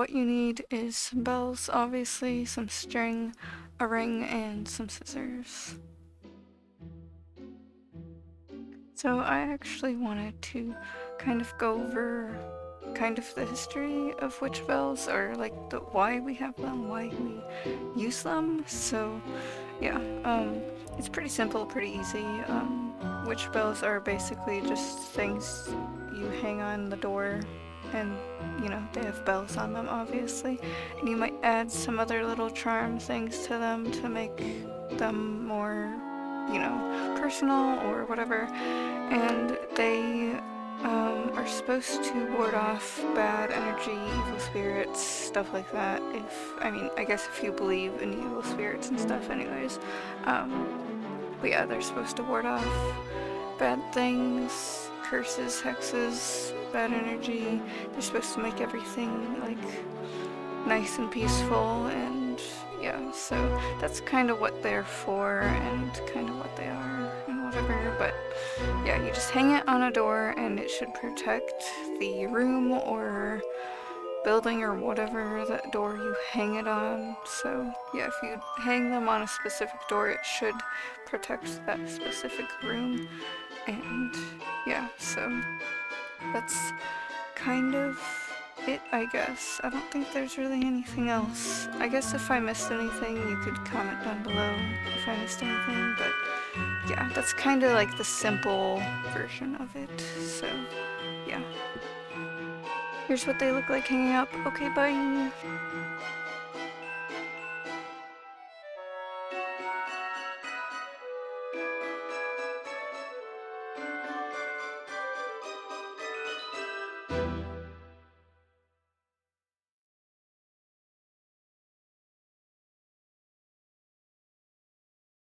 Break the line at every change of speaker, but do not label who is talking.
What you need is some bells, obviously, some string, a ring, and some scissors. So I actually wanted to kind of go over kind of the history of witch bells, or like the why we have them, why we use them. So yeah, it's pretty simple, pretty easy. Witch bells are basically just things you hang on the door, and you know, they have bells on them obviously, and you might add some other little charm things to them to make them more, you know, personal or whatever. And they are supposed to ward off bad energy, evil spirits, stuff like that. I mean, I guess if you believe in evil spirits and stuff anyways. But yeah, they're supposed to ward off bad things, curses, hexes, bad energy. They're supposed to make everything like nice and peaceful, and yeah, so that's kind of what they're for and kind of what they are and whatever. But yeah, you just hang it on a door and it should protect the room or building or whatever that door you hang it on. So yeah, if you hang them on a specific door, it should protect that specific room. And yeah, so that's kind of it, I guess. I don't think there's really anything else. I guess if I missed anything, you could comment down below if I missed anything, but yeah, that's kind of like the simple version of it. So yeah, here's what they look like hanging up. Okay, bye!